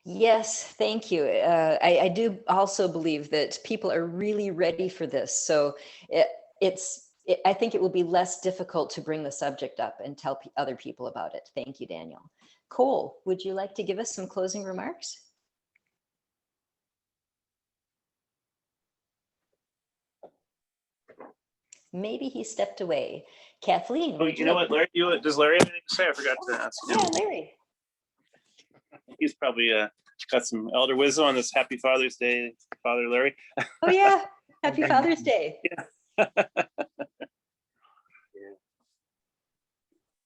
Speaker 1: Yes, thank you. I do also believe that people are really ready for this. So I think it will be less difficult to bring the subject up and tell other people about it. Thank you, Daniel. Cole, would you like to give us some closing remarks? Maybe he stepped away. Kathleen.
Speaker 4: Oh, you know what, Larry? Does Larry have anything to say? I forgot to ask him.
Speaker 1: Yeah, Larry.
Speaker 4: He's probably got some elder wisdom on this. Happy Father's Day, Father Larry.
Speaker 1: Oh yeah, happy Father's Day.
Speaker 4: Yeah.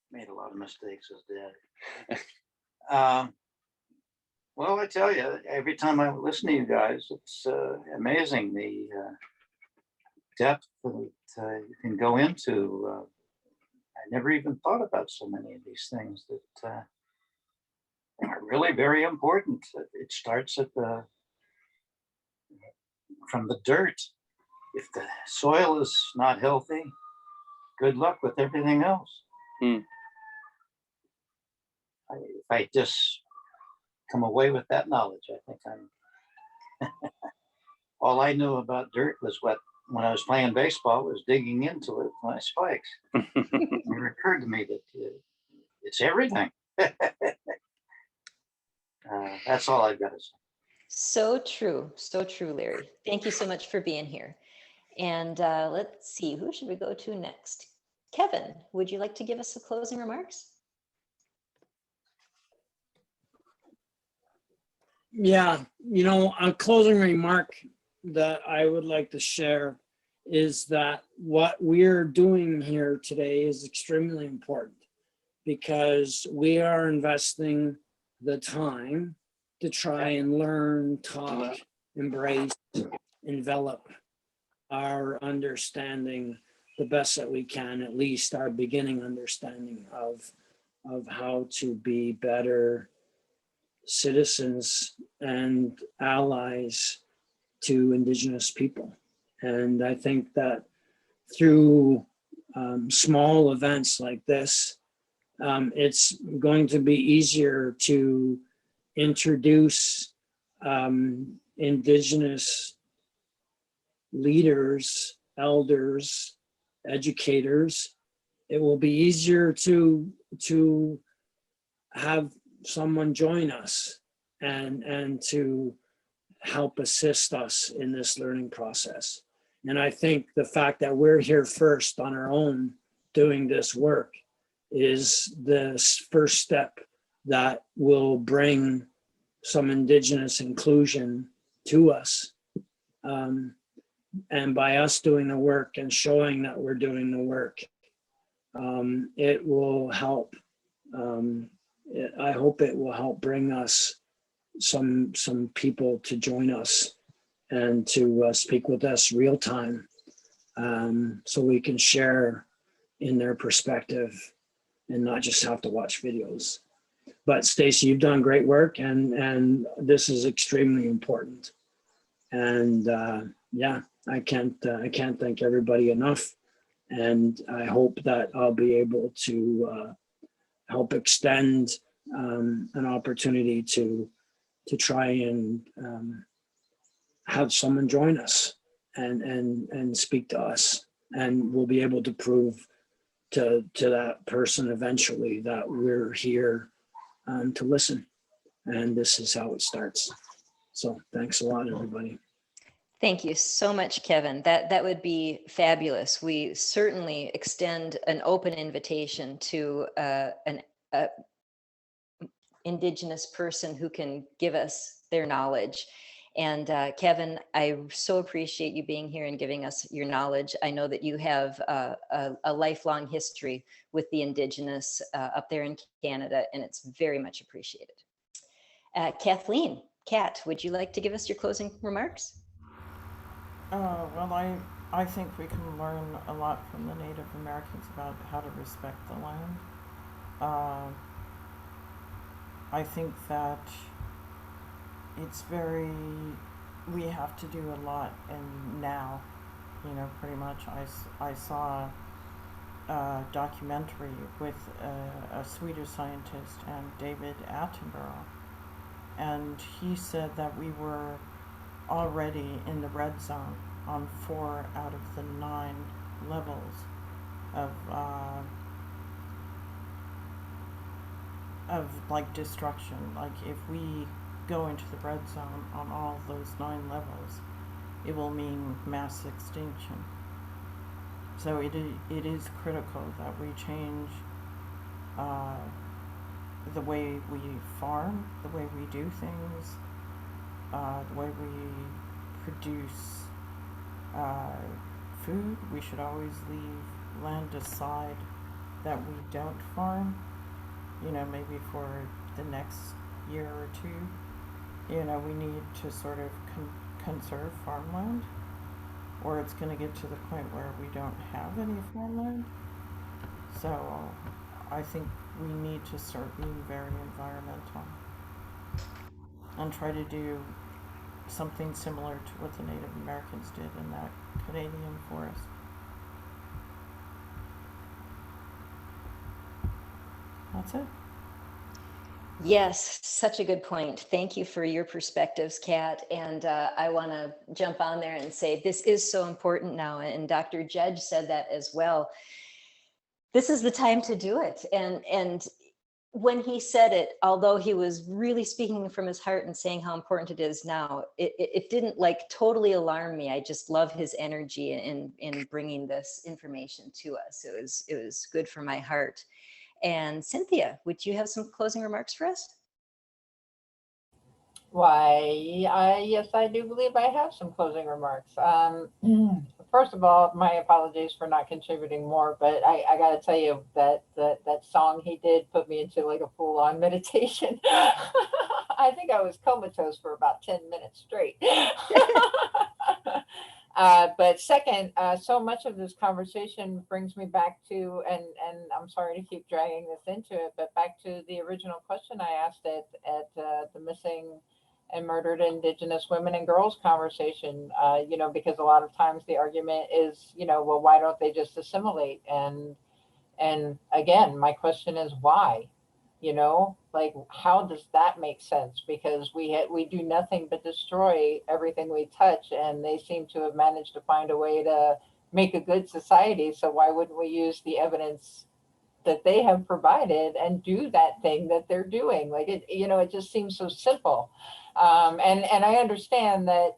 Speaker 5: Made a lot of mistakes as dad. Well, I tell you, every time I listen to you guys, it's amazing the depth that you can go into. I never even thought about so many of these things that are really very important. It starts at from the dirt. If the soil is not healthy, good luck with everything else. If I just come away with that knowledge, I think I'm all I knew about dirt was what, when I was playing baseball, was digging into it with my spikes. It never occurred to me that it's everything. That's all I've got to say.
Speaker 1: So true, Larry. Thank you so much for being here. And let's see, who should we go to next? Kevin, would you like to give us the closing remarks?
Speaker 3: Yeah, you know, a closing remark that I would like to share is that what we're doing here today is extremely important because we are investing the time to try and learn, talk, embrace, envelop our understanding the best that we can, at least our beginning understanding of how to be better citizens and allies to Indigenous people. And I think that through small events like this, it's going to be easier to introduce Indigenous leaders, elders, educators. It will be easier to have someone join us and to help assist us in this learning process. And I think the fact that we're here first on our own doing this work is the first step that will bring some Indigenous inclusion to us. And by us doing the work and showing that we're doing the work, it will help. I hope it will help bring us some people to join us and to speak with us real time, so we can share in their perspective and not just have to watch videos. But Stacy, you've done great work, and this is extremely important. And yeah, I can't thank everybody enough. And I hope that I'll be able to help extend an opportunity to try and have someone join us and speak to us, and we'll be able to prove to that person eventually that we're here to listen, and this is how it starts. So thanks a lot, everybody.
Speaker 1: Thank you so much, Kevin. That would be fabulous. We certainly extend an open invitation to Indigenous person who can give us their knowledge. And Kevin, I so appreciate you being here and giving us your knowledge. I know that you have a lifelong history with the Indigenous up there in Canada, and it's very much appreciated. Kathleen, Kat, would you like to give us your closing remarks?
Speaker 2: Well, I think we can learn a lot from the Native Americans about how to respect the land. I think that it's we have to do a lot, and now, pretty much. I saw a documentary with a Swedish scientist and David Attenborough, and he said that we were already in the red zone on 4 out of the 9 levels of like destruction. Like if we go into the red zone on all those 9 levels, it will mean mass extinction. So it is critical that we change the way we farm, the way we do things, the way we produce food. We should always leave land aside that we don't farm, maybe for the next year or 2. We need to sort of conserve farmland, or it's going to get to the point where we don't have any farmland. So I think we need to start being very environmental and try to do something similar to what the Native Americans did in that Canadian forest. That's it.
Speaker 1: Yes, such a good point. Thank you for your perspectives, Kat. And I want to jump on there and say this is so important now. And Dr. Judge said that as well. This is the time to do it. And when he said it, although he was really speaking from his heart and saying how important it is now, it didn't like totally alarm me. I just love his energy in bringing this information to us. It was good for my heart. And Cynthia, would you have some closing remarks for us?
Speaker 6: Why, yes, I do believe I have some closing remarks. First of all, my apologies for not contributing more, but I got to tell you that song he did put me into like a full-on meditation. I think I was comatose for about 10 minutes straight. But second, so much of this conversation brings me back to, and I'm sorry to keep dragging this into it, but back to the original question I asked at the missing and murdered Indigenous women and girls conversation, because a lot of times the argument is, well, why don't they just assimilate? And again, my question is why? Like, how does that make sense? Because we do nothing but destroy everything we touch, and they seem to have managed to find a way to make a good society. So why wouldn't we use the evidence that they have provided and do that thing that they're doing? Like it just seems so simple. And I understand that,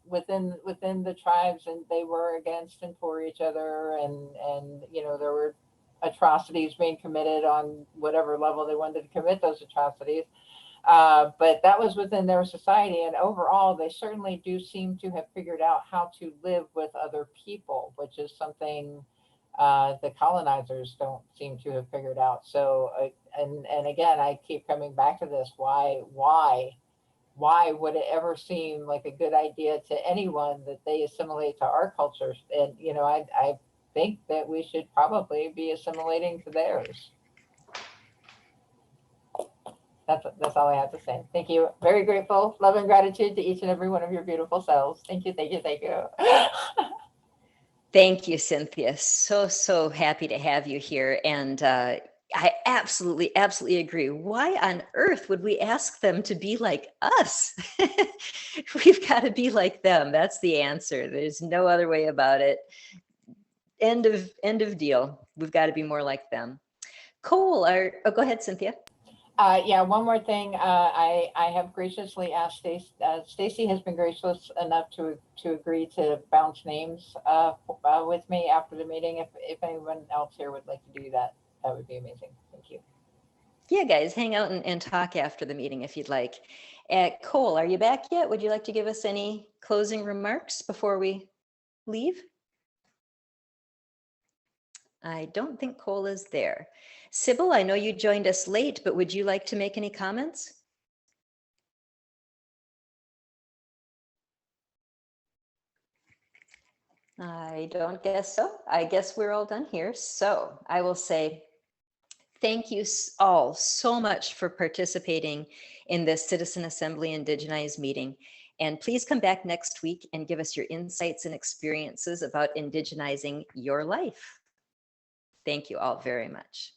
Speaker 6: within the tribes, and they were against and for each other, and there were atrocities being committed on whatever level they wanted to commit those atrocities. But that was within their society. And overall, they certainly do seem to have figured out how to live with other people, which is something the colonizers don't seem to have figured out. So, and again, I keep coming back to this. Why would it ever seem like a good idea to anyone that they assimilate to our cultures? And, I think that we should probably be assimilating to theirs. That's all I have to say. Thank you. Very grateful. Love and gratitude to each and every one of your beautiful selves. Thank you. Thank you. Thank you.
Speaker 1: Thank you, Cynthia. So happy to have you here. And I absolutely agree. Why on earth would we ask them to be like us? We've got to be like them. That's the answer. There's no other way about it. End of deal. We've got to be more like them. Cool. Go ahead, Cynthia.
Speaker 6: Yeah, one more thing. I have graciously asked Stacy has been gracious enough to agree to bounce names with me after the meeting. If anyone else here would like to do that, that would be amazing. Thank you.
Speaker 1: Yeah, guys, hang out and talk after the meeting if you'd like. Cole, are you back yet? Would you like to give us any closing remarks before we leave? I don't think Cole is there. Sybil, I know you joined us late, but would you like to make any comments? I don't guess so. I guess we're all done here. So I will say thank you all so much for participating in this Citizen Assembly Indigenize meeting. And please come back next week and give us your insights and experiences about indigenizing your life. Thank you all very much.